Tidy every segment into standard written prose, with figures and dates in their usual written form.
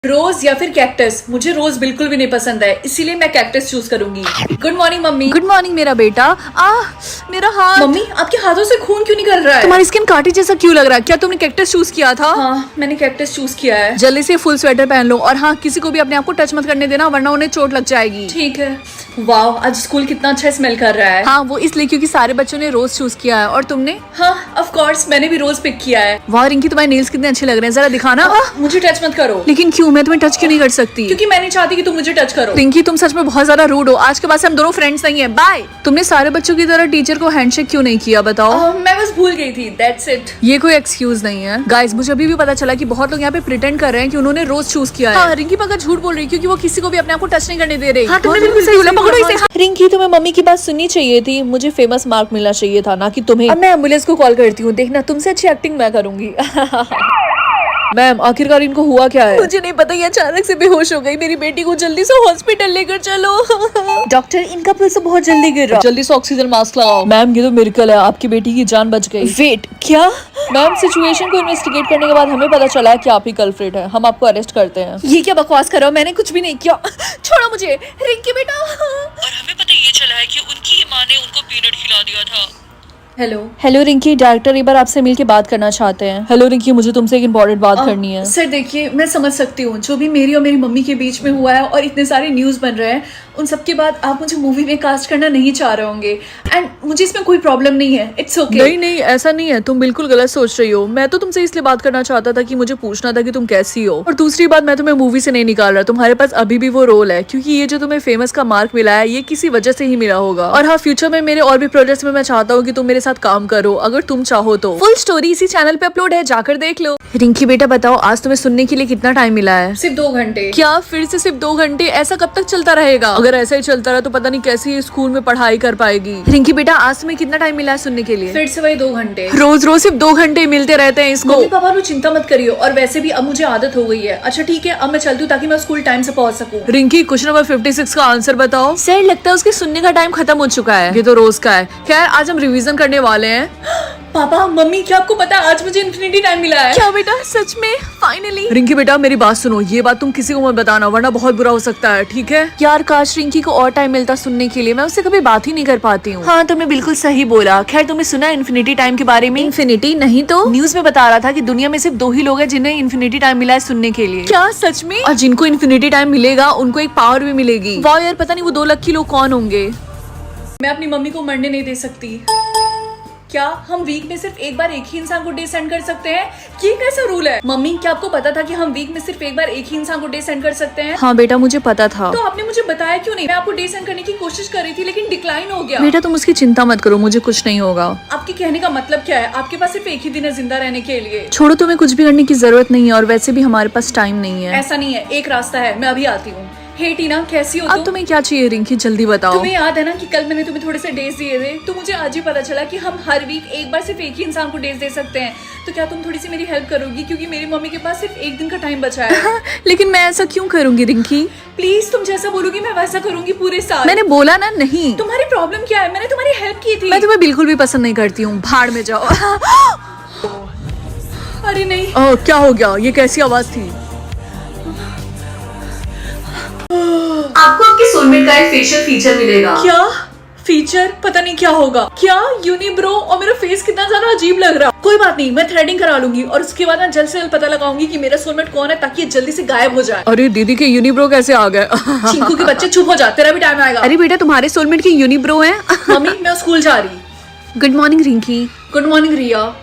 रोज या फिर कैक्टस? मुझे रोज बिल्कुल भी नहीं पसंद है, इसीलिए मैं कैक्टस चूज करूंगी। Good morning mummy. Good morning मेरा बेटा। मेरा हाथ। मम्मी आपके हाथों से खून क्यों निकल रहा है? तुम्हारी स्किन काटी जैसा क्यों लग रहा है? क्या तुमने कैक्टस चूज किया था? हाँ मैंने कैक्टस चूज किया है। जल्दी से फुल स्वेटर पहन लो और हाँ किसी को भी अपने आप को टच मत करने देना वरना उन्हें चोट लग जाएगी। ठीक है। वाह आज स्कूल कितना अच्छा स्मेल कर रहा है। हाँ वो इसलिए क्योंकि सारे बच्चों ने रोज चूज किया है और तुमने? हाँ ऑफ कोर्स मैंने भी रोज पिक किया है। वाह रिंकी तुम्हारे नेल्स कितने अच्छे लग रहे हैं, जरा दिखाना। मुझे टच मत करो। लेकिन क्यों? मैं तुम्हें टच क्यों नहीं कर सकती? क्योंकि मैं नहीं चाहती कि तुम मुझे टच करो। रिंकी तुम सच में बहुत ज्यादा रूड हो। आज के बाद से हम दोनों फ्रेंड्स नहीं है। बाय। तुमने सारे बच्चों की तरह टीचर को हैंडशेक क्यों नहीं किया बताओ? मैं बस भूल गई थी, दैट्स इट। ये कोई एक्सक्यूज नहीं है। गाइस मुझे अभी भी पता चला कि बहुत लोग यहाँ पे प्रिटेंड कर रहे हैं कि उन्होंने रोज चूज किया है। हाँ, रिंकी पक्का झूठ बोल रही है क्योंकि वो किसी को भी अपने आप को टच नहीं करने दे रही। हाँ, तुमने बिल्कुल सही बोला, पकड़ो इसे। रिंकी तुम्हें मम्मी की बात सुननी चाहिए थी, मुझे फेमस मार्क मिलना चाहिए था ना कि तुम्हें। अब मैं एम्बुलेंस को कॉल करती हूँ, देखना तुमसे अच्छी एक्टिंग मैं करूंगी। मैम आखिरकार इनको हुआ क्या है? मुझे नहीं पता, ये अचानक से बेहोश हो गई। मेरी बेटी को जल्दी से हॉस्पिटल लेकर चलो। डॉक्टर इनका पल्स बहुत जल्दी गिर रहा। जल्दी से ऑक्सीजन मास्क लगाओ। मैम ये तो मिरेकल है, आपकी बेटी की जान बच गई। वेट क्या? मैम सिचुएशन को इन्वेस्टिगेट करने के बाद हमें पता चला है कि आप ही कल्प्रिट है। हम आपको अरेस्ट करते हैं। ये क्या बकवास कर रहे हो? मैंने कुछ भी नहीं किया। छोड़ो मुझे। रिंकी बेटा। और हमें पता ये चला है कि उनकी माँ ने उनको पीनट खिला दिया था। हेलो रिंकी, डायरेक्टर एक बार आपसे मिलके बात करना चाहते हैं। हेलो रिंकी, मुझे तुमसे एक इम्पोर्टेंट बात करनी है। सर देखिए मैं समझ सकती हूँ जो भी मेरी और मेरी मम्मी के बीच में हुआ है और इतने सारे न्यूज बन रहे हैं, उन सब के बाद आप मुझे मूवी में कास्ट करना नहीं चाह रहे होंगे एंड मुझे इसमें कोई प्रॉब्लम नहीं है, इट्स ओके। नहीं नहीं ऐसा नहीं है, तुम बिल्कुल गलत सोच रही हो। मैं तो तुमसे इसलिए बात करना चाहता था कि मुझे पूछना था कि तुम कैसी हो। और दूसरी बात, मैं तुम्हें मूवी से नहीं निकाल रहा, तुम्हारे पास अभी भी वो रोल है क्योंकि ये जो तुम्हें फेमस का मार्क मिला है ये किसी वजह से ही मिला होगा। और हाँ फ्यूचर में मेरे और भी प्रोजेक्ट्स में मैं चाहता हूँ कि तुम मेरे साथ काम करो अगर तुम चाहो तो। फुल स्टोरी इसी चैनल पे अपलोड है, जाकर देख लो। रिंकी बेटा बताओ आज तुम्हें सुनने के लिए कितना टाइम मिला है? सिर्फ 2 घंटे। क्या फिर से सिर्फ 2 घंटे? ऐसा कब तक चलता रहेगा? अगर ऐसा ही चलता रहा तो पता नहीं कैसे ये स्कूल में पढ़ाई कर पाएगी। रिंकी बेटा आज तुम्हें कितना टाइम मिला है सुनने के लिए? फिर से वही 2 घंटे। रोज रोज सिर्फ 2 घंटे मिलते रहते हैं इसको। मम्मी पापा नो चिंता मत करियो, और वैसे भी अब मुझे आदत हो गई है। अच्छा ठीक है अब मैं चलती हूँ ताकि मैं स्कूल टाइम से पहुँच सकूँ। रिंकी क्वेश्चन नंबर 56 का आंसर बताओ। सर लगता है उसके सुनने का टाइम खत्म हो चुका है। ये तो रोज का है। खैर आज हम रिवीजन करने वाले हैं। पापा मम्मी क्या आपको पता है आज मुझे इन्फिनिटी टाइम मिला है? क्या बेटा सच में? फाइनली। रिंकी बेटा मेरी बात सुनो, ये बात तुम किसी को मत बताना वरना बहुत बुरा हो सकता है, ठीक है? यार काश रिंकी को और टाइम मिलता सुनने के लिए, मैं उससे कभी बात ही नहीं कर पाती हूँ। हाँ तुमने बिल्कुल सही बोला। खैर तुमने सुना इन्फिनिटी टाइम के बारे में? इन्फिनिटी नहीं तो न्यूज में बता रहा था कि दुनिया में सिर्फ 2 ही लोग हैं जिन्हें इन्फिनिटी टाइम मिला है सुनने के लिए। क्या सच में? और जिनको इन्फिनिटी टाइम मिलेगा उनको एक पावर भी मिलेगी। वाह यार पता नहीं वो 2 लकी लोग कौन होंगे। मैं अपनी मम्मी को मरने नहीं दे सकती। क्या हम वीक में सिर्फ एक बार एक ही इंसान को डे सेंड कर सकते हैं? ये कैसा रूल है? मम्मी क्या आपको पता था कि हम वीक में सिर्फ एक बार एक ही इंसान को डे सेंड कर सकते हैं? हाँ बेटा मुझे पता था। तो आपने मुझे बताया क्यों नहीं? मैं आपको डे सेंड करने की कोशिश कर रही थी लेकिन डिक्लाइन हो गया। बेटा तुम उसकी चिंता मत करो, मुझे कुछ नहीं होगा। आपके कहने का मतलब क्या है? आपके पास सिर्फ एक ही दिन है जिंदा रहने के लिए। छोड़ो तुम्हें कुछ भी करने की जरूरत नहीं है और वैसे भी हमारे पास टाइम नहीं है। ऐसा नहीं है, एक रास्ता है, मैं अभी आती हूँ। हे टीना कैसी हो अब तुम? तुम्हें क्या चाहिए रिंकी जल्दी बताओ। तुम्हें याद है ना कि कल मैंने तुम्हें थोड़े से डेज दिए थे, तो मुझे आज ही पता चला कि हम हर वीक एक बार सिर्फ एक ही इंसान को डेज दे सकते हैं। तो क्या तुम थोड़ी सी मेरी हेल्प करोगी क्योंकि मेरी मम्मी के पास सिर्फ एक दिन का टाइम बचा है। लेकिन मैं ऐसा क्यों करूंगी रिंकी? प्लीज तुम जैसा बोलोगी मैं वैसा करूंगी पूरे साल। मैंने बोला ना नहीं। तुम्हारी प्रॉब्लम क्या है? मैंने तुम्हारी हेल्प की थी। मैं तुम्हें बिल्कुल भी पसंद नहीं करती हूँ, भाड़ में जाओ। अरे नहीं। क्या हो गया? ये कैसी आवाज थी? आपको आपके सोलमेट का एक फेशियल फीचर मिलेगा। क्या फीचर? पता नहीं क्या होगा। क्या यूनिब्रो? और मेरा फेस कितना ज्यादा अजीब लग रहा है। कोई बात नहीं, मैं थ्रेडिंग करा लूंगी और उसके बाद मैं जल्द से जल्द पता लगाऊंगी कि मेरा सोलमेट कौन है ताकि ये जल्दी से गायब हो जाए। अरे दीदी के यूनिब्रो कैसे आ गए? चिंकू के बच्चे चुप हो जा, तेरा भी टाइम आएगा। अरे बेटा तुम्हारे सोलमेट के यूनिब्रो हैं। मम्मी मैं स्कूल जा रही। Good morning Rinki. Good morning Riya.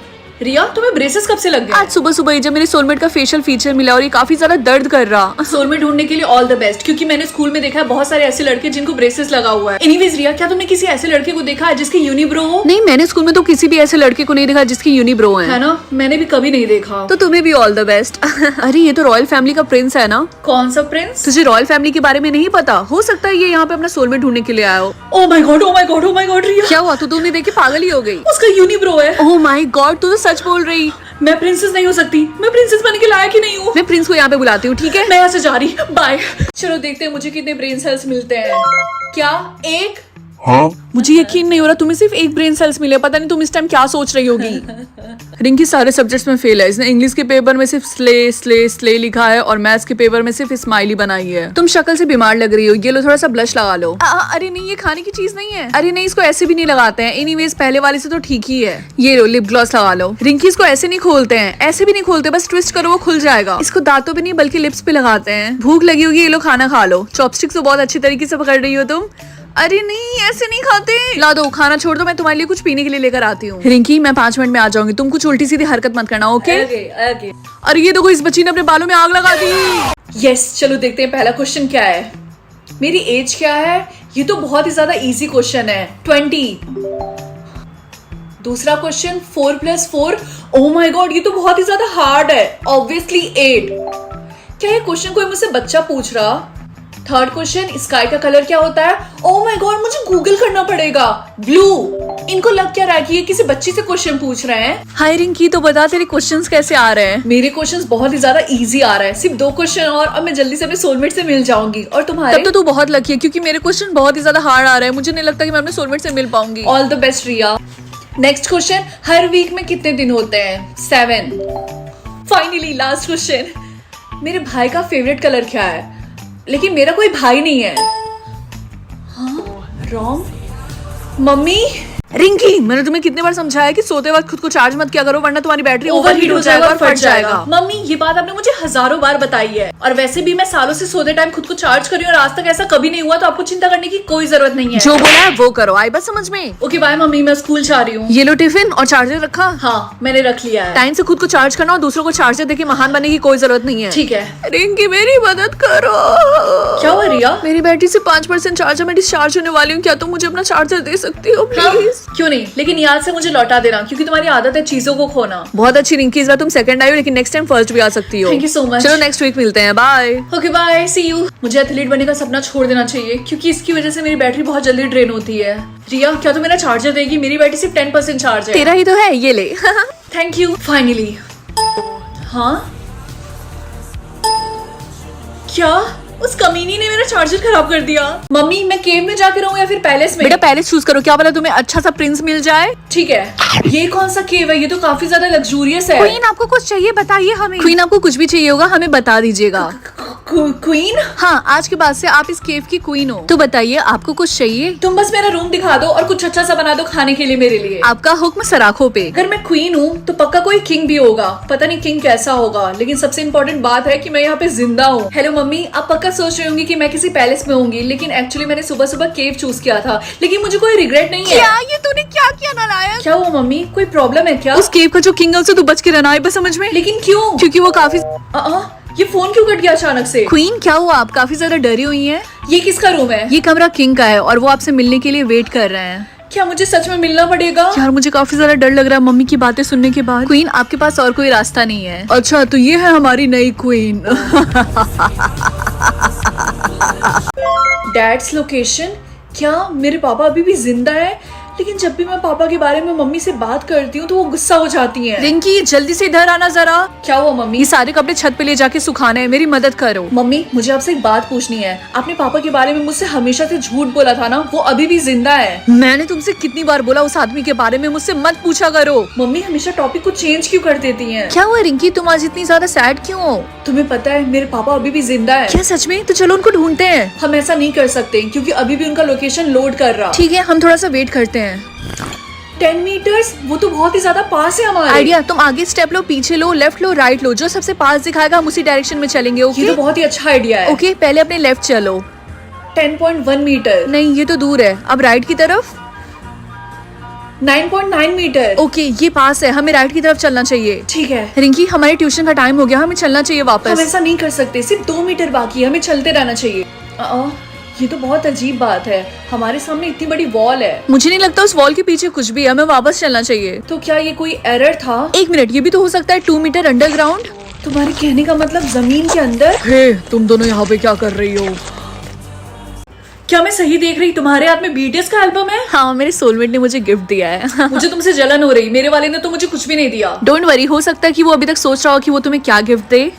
Riya तुम्हें ब्रेसेस कब से लग गए? आज सुबह सुबह ही जब मेरे सोलमेट का फेशियल फीचर मिला और ये काफी ज्यादा दर्द कर रहा। सोलमेट ढूंढने के लिए ऑल द बेस्ट, क्योंकि मैंने स्कूल में देखा है बहुत सारे ऐसे लड़के जिनको ब्रेसेस लगा हुआ है। एनीवेज रिया क्या तुमने किसी ऐसे लड़के को देखा है जिसके यूनिब्रो हो? नहीं मैंने स्कूल में तो किसी भी ऐसे लड़के को नहीं देखा जिसकी यूनिब्रो है ना, मैंने भी कभी नहीं देखा। तो तुम्हें भी ऑल द बेस्ट। अरे ये तो रॉयल फैमिली का प्रिंस है ना? कौन सा प्रिंस? तुझे रॉयल फैमिली के बारे में नहीं पता? हो सकता है ये यहाँ पे अपना सोलमेट ढूंढने के लिए आया हो। Oh my god oh my god oh my god Riya क्या हुआ? तू तुमने देख के पागल ही हो गई। उसका यूनिब्रो है। ओह माय गॉड तू तो सच बोल रही। मैं प्रिंसेस नहीं हो सकती, मैं प्रिंसेस बनने के लायक ही नहीं हूँ। मैं प्रिंस को यहाँ पे बुलाती हूँ, ठीक है? मैं यहाँ से जा रही, बाय। चलो देखते हैं मुझे कितने ब्रेन सेल्स मिलते हैं। क्या 1 मुझे यकीन नहीं हो रहा तुम्हें सिर्फ एक ब्रेन सेल्स मिले, पता नहीं तुम इस टाइम क्या सोच रही होगी। रिंकी सारे सब्जेक्ट्स में फेल है। इसने इंग्लिश के पेपर में सिर्फ स्ले स्ले स्ले लिखा है और मैथ्स के पेपर में सिर्फ स्माइली बनाई है। तुम शक्ल से बीमार लग रही हो, ये लो थोड़ा सा ब्लश लगा लो। अरे नहीं, ये खाने की चीज नहीं है। अरे नहीं, इसको ऐसे भी नहीं लगाते हैं। एनीवेज पहले वाले से तो ठीक ही है। ये लो लिप ग्लॉस लगा लो। रिंकी इसको ऐसे नहीं खोलते हैं, ऐसे भी नहीं खोलते, बस ट्विस्ट करो वो खुल जाएगा। इसको दांतों पे नहीं बल्कि लिप्स पे लगाते हैं। भूख लगी होगी, ये लो खाना खा लो। चॉपस्टिक से बहुत अच्छी तरीके से पकड़ रही हो तुम। अरे नहीं, ऐसे नहीं खाते। ला दो, खाना छोड़ दो, मैं तुम्हारे लिए कुछ पीने के लिए लेकर आती हूँ। रिंकी मैं 5 मिनट में आ जाऊंगी, तुम कुछ उल्टी सीधी हरकत मत करना, ओके? अरे ये देखो, इस बच्ची ने अपने बालों में आग लगा दी। यस, चलो देखते हैं पहला क्वेश्चन क्या है। मेरी एज क्या है? ये तो बहुत ही ज्यादा इजी क्वेश्चन है, 20। दूसरा क्वेश्चन 4 + 4। ओह माय गॉड, ये तो बहुत ही ज्यादा हार्ड है, ऑब्वियसली 8। क्या ये क्वेश्चन कोई मुझसे बच्चा पूछ रहा? थर्ड क्वेश्चन, स्काई का कलर क्या होता है? ओह माय गॉड, मुझे गूगल करना पड़ेगा। ब्लू। इनको लग क्या रहा है कि ये किसी बच्ची से क्वेश्चन पूछ रहे हैं? हाय रिंकी, तो बता तेरे क्वेश्चंस कैसे आ रहे हैं? मेरे क्वेश्चंस बहुत ही ज्यादा इजी आ रहा है, सिर्फ 2 क्वेश्चन और अब मैं जल्दी से अपने सोलमेट से मिल जाऊंगी। और तुम्हारे? तब तो तू बहुत लकी है क्योंकि मेरे क्वेश्चन बहुत ही ज्यादा हार्ड आ रहे हैं। मुझे नहीं लगता कि मैं अपने सोलमेट से मिल पाऊंगी। All the best Riya. Next question, हर वीक में कितने दिन होते हैं? 7। फाइनली लास्ट क्वेश्चन, मेरे भाई का फेवरेट कलर क्या है? लेकिन मेरा कोई भाई नहीं है। हाँ, रॉन्ग। मम्मी। रिंकी, मैंने तुम्हें कितने बार समझाया कि सोते वक्त खुद को चार्ज मत किया करो, वरना तुम्हारी बैटरी ओवरहीट हो जाएगा और फट जाएगा। मम्मी, ये बात आपने मुझे हजारों बार बताई है, और वैसे भी मैं सालों से सोते टाइम खुद को चार्ज कर रही हूँ और आज तक ऐसा कभी नहीं हुआ, तो आपको चिंता करने की कोई जरूरत नहीं है। जो बोला है वो करो, आई बस समझ में। ओके बाय मम्मी, मैं स्कूल जा रही हूँ। ये लो टिफिन और चार्जर रखा। हाँ, मैंने रख लिया है। टाइम से खुद को चार्ज करना और दूसरों को चार्जर देके महान बनने की कोई जरूरत नहीं है। ठीक है। रिंकी मेरी मदद करो। क्या हुआ रिया? मेरी बैटरी से 5% चार्ज है, मैं डिस्चार्ज होने वाली हूँ। क्या तुम मुझे अपना चार्जर दे सकती हो प्लीज? क्यों नहीं, लेकिन याद से मुझे लौटा देना, क्योंकि तुम्हारी आदत है चीजों को खोना। बहुत अच्छी रिंकी, इस बार तुम सेकंड आई हो, लेकिन नेक्स्ट टाइम फर्स्ट भी आ सकती हो। Thank you so much. चलो नेक्स्ट वीक मिलते हैं, bye. Okay bye, see you. मुझे एथलीट बनने का सपना छोड़ देना चाहिए, क्योंकि इसकी वजह से मेरी बैटरी बहुत जल्दी ड्रेन होती है। रिया, क्या तू मेरा चार्जर देगी? मेरी बैटरी सिर्फ 10% चार्ज है। तेरा ही तो है, ये ले। Thank you. फाइनली। हाँ, क्या उस कमीनी ने मेरा चार्जर खराब कर दिया? मम्मी, मैं केव में जाके रहूं या फिर पैलेस में? बेटा पैलेस चूज करो, क्या पता तुम्हें अच्छा सा प्रिंस मिल जाए। ठीक है। ये कौन सा केव है? ये तो काफी ज्यादा लग्जूरियस है। क्वीन, आपको कुछ चाहिए बताइए हमें। क्वीन, आपको कुछ भी चाहिए होगा हमें बता दीजिएगा। क्वीन? हाँ, आज के बाद से आप इस केव की क्वीन हो। तो बताइए आपको कुछ चाहिए? तुम बस मेरा रूम दिखा दो और कुछ अच्छा सा बना दो खाने के लिए मेरे लिए। आपका हुक्म सराखों पे। अगर मैं क्वीन हूँ तो पक्का कोई किंग भी होगा। पता नहीं किंग कैसा होगा, लेकिन सबसे इम्पोर्टेंट बात है कि मैं यहाँ पे जिंदा हूँ। हेलो मम्मी, आप पक्का सोच रही होंगी कि मैं किसी पैलेस में होंगी, लेकिन एक्चुअली मैंने सुबह सुबह केव चूज किया था, लेकिन मुझे कोई रिग्रेट नहीं है। क्या ये तूने क्या किया नालायक? क्या हुआ मम्मी, कोई प्रॉब्लम है क्या? उस केव का जो किंग है उसे तू बच के रहना है, बस समझ में। लेकिन क्यों? क्योंकि वो काफी। ये फोन क्यों कट गया अचानक से? क्वीन, क्या हुआ? आप काफी ज्यादा डरी हुई हैं। ये किसका रूम है? ये कमरा किंग का है और वो आपसे मिलने के लिए वेट कर रहे हैं। क्या मुझे सच में मिलना पड़ेगा? यार मुझे काफी ज्यादा डर लग रहा है मम्मी की बातें सुनने के बाद। क्वीन, आपके पास और कोई रास्ता नहीं है। अच्छा, तो ये है हमारी नई क्वीन। Dads location? क्या मेरे पापा अभी भी जिंदा है? लेकिन जब भी मैं पापा के बारे में मम्मी से बात करती हूँ तो वो गुस्सा हो जाती हैं। रिंकी, जल्दी से इधर आना जरा। क्या हुआ मम्मी? ये सारे कपड़े छत पे ले जाके सुखाने हैं, मेरी मदद करो। मम्मी, मुझे आपसे एक बात पूछनी है। आपने पापा के बारे में मुझसे हमेशा से झूठ बोला था ना, वो अभी भी जिंदा है? मैंने तुमसे कितनी बार बोला उस आदमी के बारे में मुझसे मत पूछा करो। मम्मी हमेशा टॉपिक को चेंज क्यों कर देती हैं? क्या हुआ रिंकी, तुम आज इतनी ज्यादा सैड क्यों हो? तुम्हें पता है मेरे पापा अभी भी जिंदा है। क्या सच में? तो चलो उनको ढूंढते हैं। हम ऐसा नहीं कर सकते क्योंकि अभी भी उनका लोकेशन लोड कर रहा। ठीक है, हम थोड़ा सा वेट करते हैं। 10 मीटर्स, वो तो बहुत ही ज्यादा पास है हमारे। आइडिया, तुम आगे स्टेप लो, पीछे लो, लेफ्ट लो, राइट लो, जो सबसे पास दिखाएगा हम उसी डायरेक्शन में चलेंगे। ओके? ये तो बहुत ही अच्छा आइडिया है। ओके, पहले अपने लेफ्ट चलो। 10.1 मीटर। नहीं, ये तो दूर है। अब राइट की तरफ। 9.9 मीटर। ओके, ये पास है, हमें राइट की तरफ चलना चाहिए। ठीक है। रिंकी, हमारे ट्यूशन का टाइम हो गया, हमें चलना चाहिए वापस। हम ऐसा नहीं कर सकते, सिर्फ 2 मीटर बाकी है, हमें चलते रहना चाहिए। ये तो बहुत अजीब बात है, हमारे सामने इतनी बड़ी वॉल है। मुझे नहीं लगता उस वॉल के पीछे कुछ भी है, हमें वापस चलना चाहिए। तो क्या ये कोई एरर था? 1 मिनट, ये भी तो हो सकता है 2 मीटर अंडरग्राउंड। तुम्हारे कहने का मतलब जमीन के अंदर? हे, तुम दोनों यहाँ पे क्या कर रही हो? क्या मैं सही देख रही? तुम्हारे हाथ में BTS का एल्बम है? हाँ, मेरे सोलमेट ने मुझे गिफ्ट दिया है। मुझे तुमसे जलन हो रही, मेरे वाले ने तो मुझे कुछ भी नहीं दिया। डोंट वरी, हो सकता है कि वो अभी तक सोच रहा हो कि वो तुम्हें क्या गिफ्ट दे।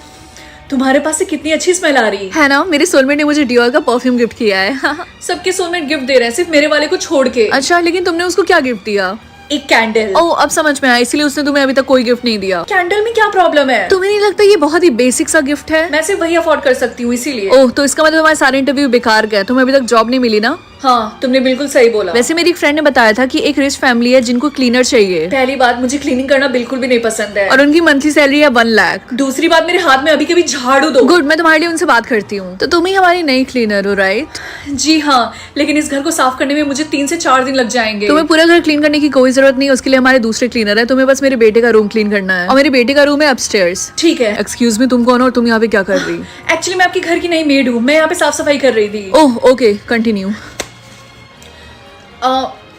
तुम्हारे पास से कितनी अच्छी स्मेल आ रही है। है ना, मेरे सोलमेट ने मुझे डियोर का परफ्यूम गिफ्ट किया है। सबके सोलमेट गिफ्ट दे रहे हैं, सिर्फ मेरे वाले को छोड़ के। अच्छा, लेकिन तुमने उसको क्या गिफ्ट दिया? एक कैंडल। ओह, अब समझ में आया, इसलिए उसने तुम्हें अभी तक कोई गिफ्ट नहीं दिया। कैंडल में क्या प्रॉब्लम है? तुम्हें नहीं लगता ये बहुत ही बेसिक सा गिफ्ट है? मैं सिर्फ वही अफोर्ड कर सकती हूँ, इसीलिए। ओह, तो इसका मतलब हमारे सारे इंटरव्यू बेकार गए, तुम्हें अभी तक जॉब नहीं मिली ना? हाँ, तुमने बिल्कुल सही बोला। वैसे मेरी एक फ्रेंड ने बताया था कि एक रिच फैमिली है जिनको क्लीनर चाहिए, पहली बात, मुझे क्लीनिंग करना बिल्कुल भी नहीं पसंद है। और उनकी मंथली सैलरी है 1 लाख। दूसरी बात, मेरे हाथ में अभी कभी झाड़ू दो। गुड, मैं तुम्हारे लिए उनसे बात करती हूँ। तो तुम ही हमारी नई क्लीनर हो, राइट? जी हाँ, लेकिन इस घर को साफ करने में मुझे 3 से 4 दिन लग जाएंगे। तुम्हें पूरा घर क्लीन करने की कोई जरूरत नहीं, उसके लिए हमारे दूसरे क्लीनर है। तुम्हें बस मेरे बेटे का रूम क्लीन करना है, और मेरे बेटे का रूम है अपस्टेयर्स। ठीक है। एक्सक्यूज मी, तुम कौन हो और तुम यहाँ पे क्या कर रही? एक्चुअली मैं आपके घर की नई मेड हूँ, मैं यहाँ पे साफ सफाई कर रही थी। Oh okay, continue.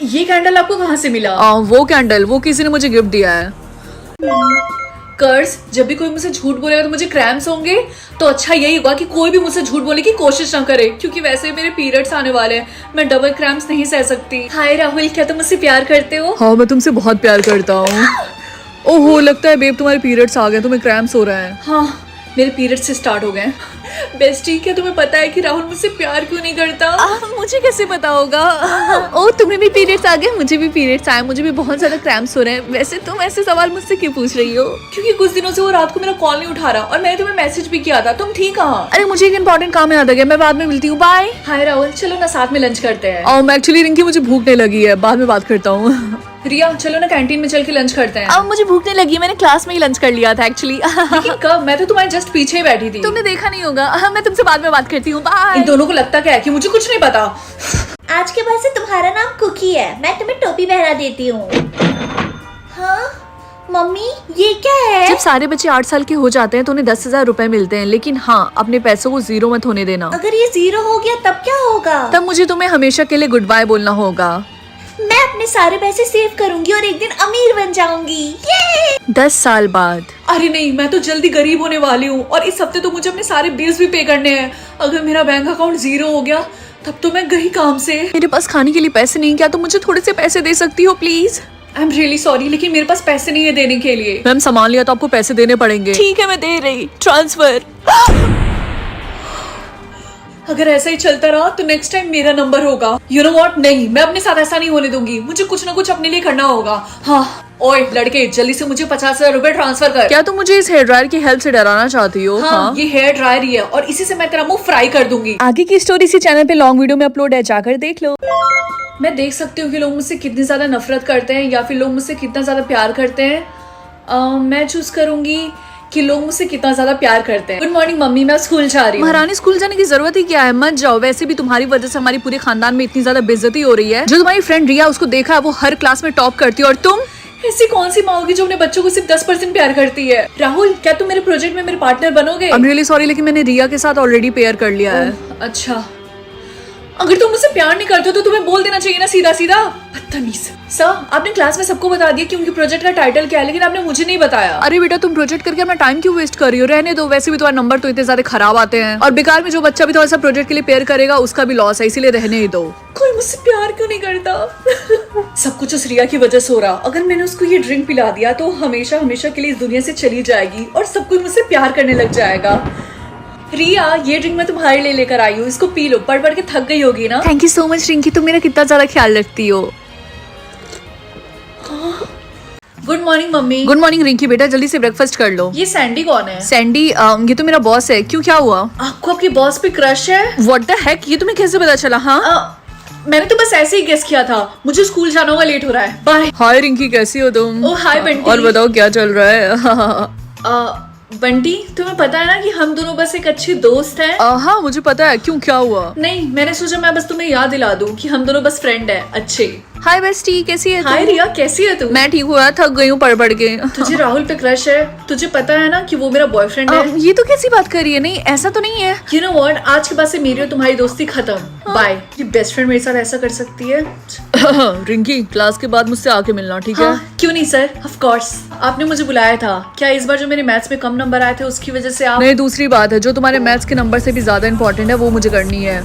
ये कैंडल आपको कहाँ से मिला? वो कैंडल वो किसी ने मुझे गिफ्ट दिया है। कर्स, जब भी कोई मुझसे झूठ बोलेगा तो मुझे क्रैम्स होंगे, तो अच्छा यही होगा कि कोई भी मुझसे झूठ बोलने की कोशिश ना करे, क्योंकि वैसे ही मेरे पीरियड्स आने वाले हैं, मैं डबल क्रैम्स नहीं सह सकती। हाय राहुल, क्या तुम मुझसे प्यार करते हो? हाँ, मैं तुमसे बहुत प्यार करता हूँ। ओहो, लगता है बेब तुम्हारे पीरियड्स आ गए, तुम्हें क्रैम्स हो रहे हैं। हाँ, मेरे पीरियड्स से स्टार्ट हो गए। बेस्टी, क्या तुम्हें पता है कि राहुल मुझसे प्यार क्यों नहीं करता? मुझे कैसे पता होगा? ओह, तुम्हें भी पीरियड्स आ गए? मुझे भी पीरियड्स आए, मुझे भी बहुत ज्यादा क्रैम्प्स हो रहे हैं। वैसे तुम ऐसे सवाल मुझसे क्यों पूछ रही हो? क्योंकि कुछ दिनों से वो रात को मेरा कॉल नहीं उठा रहा, और मैंने तुम्हें मैसेज भी किया था, तुम थी कहाँ? अरे मुझे एक इम्पोर्टेंट काम याद आ गया, मैं बाद में मिलती हूँ, बाय। हाय राहुल, चलो ना साथ में लंच करते हैं। एक्चुअली रिंकी मुझे भूख नहीं लगी है, बाद में बात करता हूँ। रिया, चलो ना कैंटीन में चल के लंच करते हैं। अब मुझे भूख नहीं लगी, मैंने क्लास में ही लंच कर लिया था एक्चुअली। लेकिन कब? मैं तो तुम्हारे जस्ट पीछे ही बैठी थी। तुमने देखा नहीं होगा। मैं तुमसे बाद में बात करती हूँ, बाय। इन दोनों को लगता क्या है कि मुझे कुछ नहीं पता। आज के बाद से तुम्हारा नाम कुकी है, मैं तुम्हें टोपी पहना देती हूँ। हाँ मम्मी, ये क्या है? जब सारे बच्चे 8 साल के हो जाते हैं तो उन्हें 10,000 रुपए मिलते हैं, लेकिन हाँ, अपने पैसों को जीरो मत होने देना। अगर ये 0 हो गया तब क्या होगा? तब मुझे तुम्हें हमेशा के लिए गुड बाय बोलना होगा। मैं अपने सारे पैसे सेव करूंगी और एक दिन अमीर बन जाऊंगी। ये 10 साल बाद। अरे नहीं, मैं तो जल्दी गरीब होने वाली हूँ, और इस हफ्ते तो मुझे अपने सारे बिल्स भी पे करने हैं। अगर मेरा बैंक अकाउंट 0 हो गया तब तो मैं गई काम से। मेरे पास खाने के लिए पैसे नहीं, क्या तुम मुझे थोड़े से पैसे दे सकती हो please? I am really sorry, लेकिन मेरे पास पैसे नहीं है देने के लिए। मैम, सामान लिया तो आपको पैसे देने पड़ेंगे। ठीक है, मैं दे रही, ट्रांसफर। अगर ऐसा ही चलता रहा तो नेक्स्ट टाइम मेरा नंबर होगा। यू नो व्हाट, नहीं, मैं अपने साथ ऐसा नहीं होने दूंगी। मुझे कुछ ना कुछ अपने लिए करना होगा। हाँ, ओए लड़के, जल्दी से मुझे 50,000 रुपए ट्रांसफर कर। क्या तुम मुझे इस हेयर ड्रायर की हेल्प से डराना चाहती हो? हाँ, ये हेयर ड्रायर ही है, और इसी से मैं तेरा मुंह फ्राई कर दूंगी। आगे की स्टोरी इसी चैनल पे लॉन्ग वीडियो में अपलोड है, जाकर देख लो। मैं देख सकती हूँ कि लोग मुझसे कितनी ज्यादा नफरत करते हैं या फिर लोग मुझसे कितना ज्यादा प्यार करते हैं। मैं चूज करूंगी कि लोग मुझसे कितना ज्यादा प्यार करते हैं। गुड मॉर्निंग मम्मी, मैं स्कूल जा रही हूँ। महारानी, स्कूल जाने की जरूरत ही क्या है, मत जाओ। वैसे भी तुम्हारी वजह से हमारी पूरे खानदान में इतनी ज्यादा बेइज्जती हो रही है। जो तुम्हारी फ्रेंड रिया, उसको देखा है, वो हर क्लास में टॉप करती है, और तुम ऐसी कौन सी माँ होगी जो अपने बच्चों को सिर्फ 10% प्यार करती है? राहुल, क्या तुम मेरे प्रोजेक्ट में मेरे पार्टनर बनोगे? आई एम रियली सॉरी, लेकिन मैंने रिया के साथ ऑलरेडी पेयर कर लिया है। अच्छा, अगर तुम मुझसे प्यार नहीं करते हो तो तुम्हें बोल देना चाहिए ना सीधा सीधा। बदतमीज। सर, आपने क्लास में सबको बता दिया कि उनके प्रोजेक्ट का टाइटल क्या है, लेकिन आपने मुझे नहीं बताया। अरे बेटा, तुम प्रोजेक्ट करके अपना टाइम क्यों वेस्ट कर रही हो? रहने दो, वैसे भी तुम्हारे नंबर तो इतने ज्यादा खराब आते हैं, और बेकार में जो बच्चा भी थोड़ा सा प्रोजेक्ट के लिए पेयर करेगा उसका भी लॉस है, इसीलिए रहने ही दो। कोई मुझसे प्यार क्यों नहीं करता? सब कुछ उस रिया की वजह से हो रहा। अगर मैंने उसको ये ड्रिंक पिला दिया तो हमेशा हमेशा के लिए इस दुनिया से चली जाएगी, और सब कोई मुझसे प्यार करने लग जाएगा। रिया, ये ड्रिंक मैं तुम्हारे लिए लेकर आई हूँ, इसको पी लो। पढ़ पढ़ के थक गई होगी ना। Thank you so much Rinki, तुम मेरा कितना ज्यादा ख्याल रखती हो। Good morning mummy. Good morning Rinki, बेटा जल्दी से ब्रेकफास्ट कर लो। ये सैंडी कौन है? सैंडी, ये तो मेरा बॉस है। क्यों, क्या हुआ? आपको आपके बॉस पे क्रश है? व्हाट द हेक, ये तुम्हें कैसे पता चला? हाँ, मैंने तो बस ऐसे ही गेस किया था। मुझे स्कूल जाना होगा, लेट हो रहा है। बाय। हाय रिंकी, कैसी हो तुम? ओ हाय बंटी। और बताओ क्या चल रहा है? बंटी, तुम्हें पता है ना कि हम दोनों बस एक अच्छे दोस्त हैं। हाँ, मुझे पता है। क्यों, क्या हुआ? नहीं, मैंने सोचा मैं बस तुम्हें याद दिला दूं कि हम दोनों बस फ्रेंड हैं, अच्छे। हाय बेस्टी, कैसी है? हाय रिया, कैसी है तू? मैं ठीक हूँ यार, थक गई हूँ पढ़ पढ़ के। तुझे राहुल पे क्रश है? तुझे पता है ना कि वो मेरा बॉयफ्रेंड है? ये तो कैसी बात कर रही है? नहीं, ऐसा तो नहीं है। यू नो व्हाट, आज के बाद से मेरी और तुम्हारी दोस्ती खत्म। बाय। ये बेस्ट फ्रेंड मेरे साथ ऐसा कर सकती है? रिंकी, क्लास के बाद मुझसे आके मिलना, ठीक है? हाँ, क्यों नहीं सर, ऑफ कोर्स। आपने मुझे बुलाया था। क्या इस बार जो मेरे मैथ्स में कम नंबर आए थे उसकी वजह से आप? नहीं, दूसरी बात है, जो तुम्हारे मैथ्स के नंबर से भी ज्यादा इंपॉर्टेंट है वो मुझे करनी है।